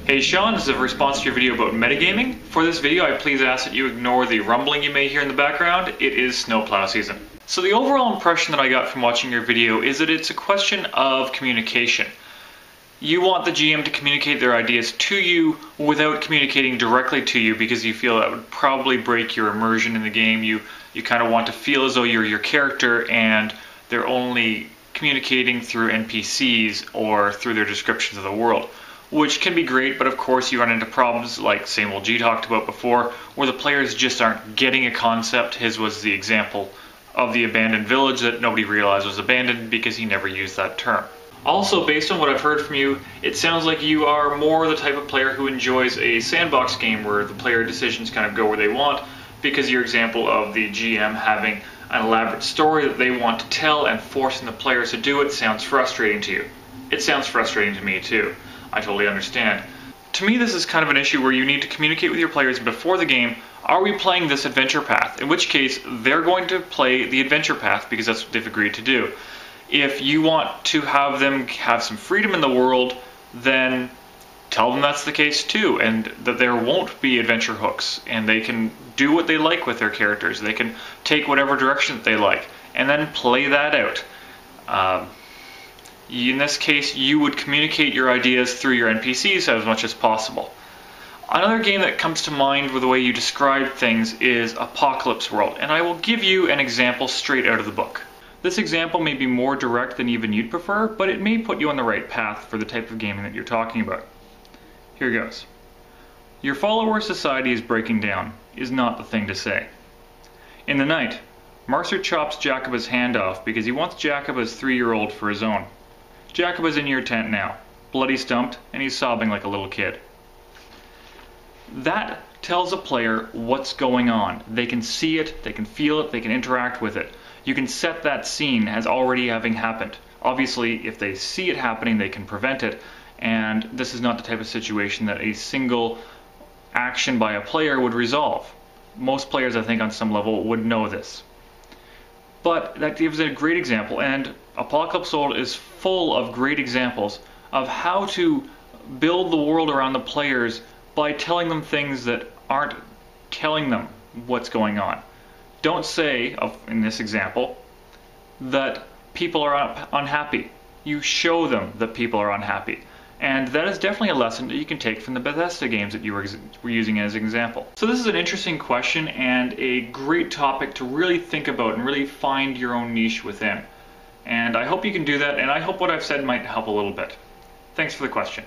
Hey Sean, this is a response to your video about metagaming. For this video, I please ask that you ignore the rumbling you may hear in the background. It is snowplow season. So the overall impression that I got from watching your video is that it's a question of communication. You want the GM to communicate their ideas to you without communicating directly to you because you feel that would probably break your immersion in the game. You kind of want to feel as though you're your character and they're only communicating through NPCs or through their descriptions of the world, which can be great, but of course you run into problems like same old G talked about before, where the players just aren't getting a concept. His was the example of the abandoned village that nobody realized was abandoned because he never used that term. Also, based on what I've heard from you, it sounds like you are more the type of player who enjoys a sandbox game where the player decisions kind of go where they want, because your example of the GM having an elaborate story that they want to tell and forcing the players to do it sounds frustrating to you. It sounds frustrating to me too. I totally understand. To me, this is kind of an issue where you need to communicate with your players before the game. Are we playing this adventure path? In which case, they're going to play the adventure path because that's what they've agreed to do. If you want to have them have some freedom in the world, then tell them that's the case too, and that there won't be adventure hooks, and they can do what they like with their characters. They can take whatever direction that they like, and then play that out. In this case, you would communicate your ideas through your NPCs as much as possible. Another game that comes to mind with the way you describe things is Apocalypse World, and I will give you an example straight out of the book. This example may be more direct than even you'd prefer, but it may put you on the right path for the type of gaming that you're talking about. Here goes. Your follower society is breaking down is not the thing to say. In the night, Mercer chops Jacoba's hand off because he wants Jacoba's 3-year-old for his own. Jacoba's in your tent now, bloody stumped, and he's sobbing like a little kid. That tells a player what's going on. They can see it, they can feel it, they can interact with it. You can set that scene as already having happened. Obviously, if they see it happening, they can prevent it, and this is not the type of situation that a single action by a player would resolve. Most players, I think, on some level would know this. But that gives a great example, and Apocalypse World is full of great examples of how to build the world around the players by telling them things that aren't telling them what's going on. Don't say, in this example, that people are unhappy. You show them that people are unhappy. And that is definitely a lesson that you can take from the Bethesda games that you were using as an example. So this is an interesting question and a great topic to really think about and really find your own niche within. And I hope you can do that, and I hope what I've said might help a little bit. Thanks for the question.